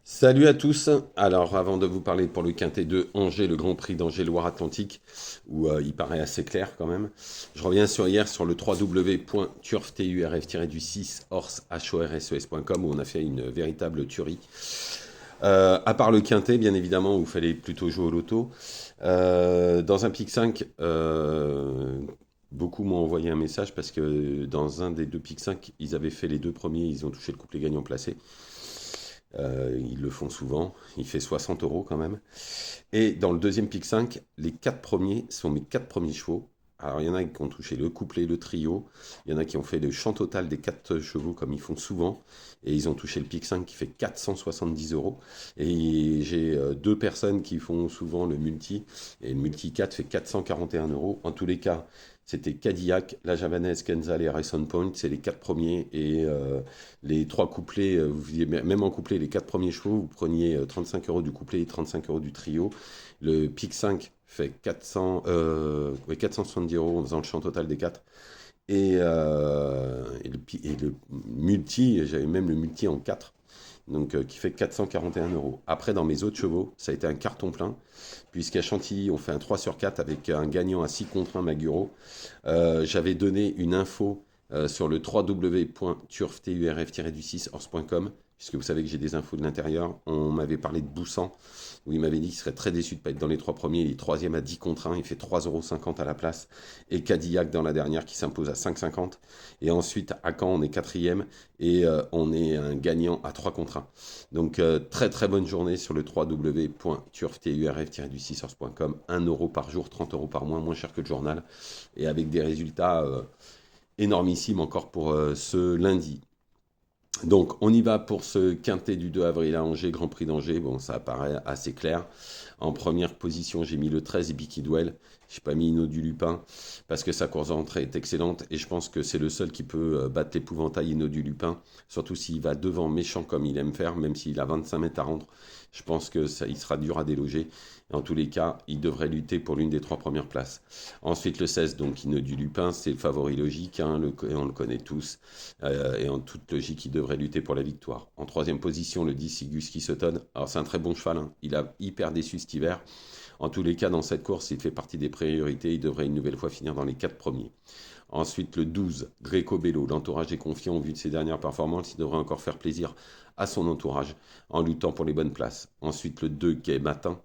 Salut à tous. Alors, avant de vous parler pour le quintet de Angers, le Grand Prix d'Angers Loire-Atlantique, où il paraît assez clair quand même, je reviens sur hier sur le www.turf-6 horses.com où on a fait une véritable tuerie. À part le quintet, bien évidemment, où il fallait plutôt jouer au loto. Dans un pic 5, beaucoup m'ont envoyé un message parce que dans un des deux pics 5, ils avaient fait les deux premiers, ils ont touché le couplet gagnant placé. Ils le font souvent. Il fait 60 euros quand même. Et dans le deuxième pick 5, les quatre premiers sont mes quatre premiers chevaux. Alors, il y en a qui ont touché le couplet, le trio. Il y en a qui ont fait le champ total des quatre chevaux comme ils font souvent. Et ils ont touché le pick 5 qui fait 470 euros. Et j'ai deux personnes qui font souvent le multi. Et le multi 4 fait 441 euros. En tous les cas, c'était Cadillac, la Javanaise, Kenzal et Harrison Point. C'est les quatre premiers. Et les trois couplets, même en couplet, les quatre premiers chevaux, vous preniez 35 euros du couplet et 35 euros du trio. Le pic 5 fait 470 euros en faisant le champ total des 4. Et le multi, j'avais même le multi en 4, donc qui fait 441 euros. Après, dans mes autres chevaux, ça a été un carton plein, puisqu'à Chantilly, on fait un 3 sur 4 avec un gagnant à 6 contre 1 Maguro. J'avais donné une info sur le www.turf-6horse.com, puisque vous savez que j'ai des infos de l'intérieur. On m'avait parlé de Boussan, où il m'avait dit qu'il serait très déçu de ne pas être dans les trois premiers. Il est troisième à 10 contre 1, il fait 3,50 € à la place. Et Cadillac dans la dernière qui s'impose à 5,50. Et ensuite, à Caen, on est quatrième et on est un gagnant à 3 contre 1. Donc, très très bonne journée sur le www.turf-6horse.com. 1 € par jour, 30 € par mois, moins cher que le journal. Et avec des résultats énormissimes encore pour ce lundi. Donc, on y va pour ce quintet du 2 avril à Angers, Grand Prix d'Angers. Bon, ça apparaît assez clair. En première position, j'ai mis le 13 et Bicky Duel. Je n'ai pas mis Inno du Lupin parce que sa course d'entrée est excellente et je pense que c'est le seul qui peut battre l'épouvantail Inno du Lupin, surtout s'il va devant méchant comme il aime faire, même s'il a 25 mètres à rendre. Je pense que ça, il sera dur à déloger. Et en tous les cas, il devrait lutter pour l'une des trois premières places. Ensuite, le 16, donc Inno du Lupin, c'est le favori logique, hein, on le connaît tous. Et en toute logique, il devrait lutter pour la victoire. En troisième position, le 10, Sigus Kissoton. Alors, c'est un très bon cheval, hein. Il a hyper déçu cet hiver. En tous les cas, dans cette course, il fait partie des priorités. Il devrait une nouvelle fois finir dans les quatre premiers. Ensuite, le 12, Greco Bello. L'entourage est confiant au vu de ses dernières performances. Il devrait encore faire plaisir à son entourage en luttant pour les bonnes places. Ensuite, le 2, Gay Matin.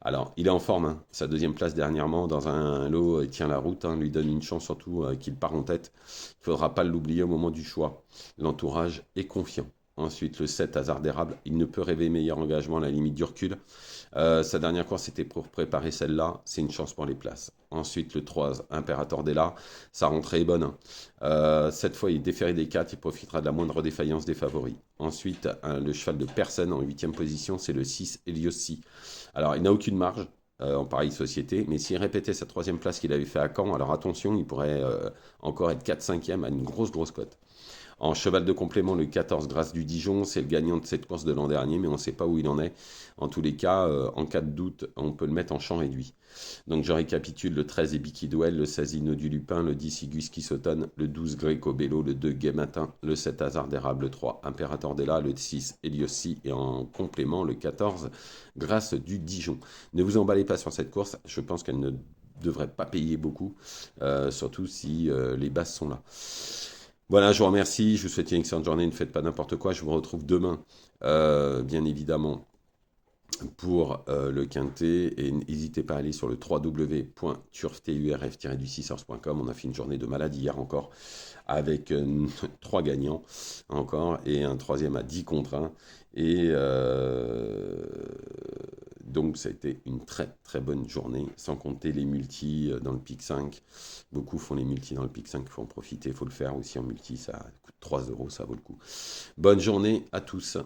Alors, il est en forme, hein. Sa deuxième place dernièrement dans un lot, il tient la route, hein, lui donne une chance surtout qu'il part en tête. Il ne faudra pas l'oublier au moment du choix. L'entourage est confiant. Ensuite, le 7, Hasard d'érable. Il ne peut rêver meilleur engagement à la limite du recul. Sa dernière course, c'était pour préparer celle-là. C'est une chance pour les places. Ensuite, le 3, Imperator Della. Sa rentrée est bonne, hein. Cette fois, il est déféré des 4. Il profitera de la moindre défaillance des favoris. Ensuite, le cheval de personne en huitième position, c'est le 6, Eliossi. Alors, il n'a aucune marge en pareille société, mais s'il répétait sa troisième place qu'il avait fait à Caen, alors attention, il pourrait encore être 4-5e à une grosse, grosse cote. En cheval de complément, le 14, Grâce du Dijon, c'est le gagnant de cette course de l'an dernier, mais on ne sait pas où il en est. En tous les cas, en cas de doute, on peut le mettre en champ réduit. Donc je récapitule: le 13, Ebiki Duel, le 16, Inno du Lupin, le 10, Igus Kissoton, le 12, Greco Bello, le 2, Gay Matin, le 7, Hasard d'érable, le 3, Imperator Della, le 6, Eliossi, et en complément, le 14, Grâce du Dijon. Ne vous emballez pas sur cette course, je pense qu'elle ne devrait pas payer beaucoup, surtout si les bases sont là. Voilà, je vous remercie, je vous souhaite une excellente journée, ne faites pas n'importe quoi, je vous retrouve demain, bien évidemment, pour le quintet, et n'hésitez pas à aller sur le www.turf-6horse.com. On a fait une journée de malade hier encore, avec trois gagnants encore, et un troisième à 10 contre 1, et donc ça a été une très très bonne journée, sans compter les multis dans le pic 5. Beaucoup font les multis dans le pic 5, il faut en profiter, il faut le faire aussi en multi, ça coûte 3 euros, ça vaut le coup. Bonne journée à tous.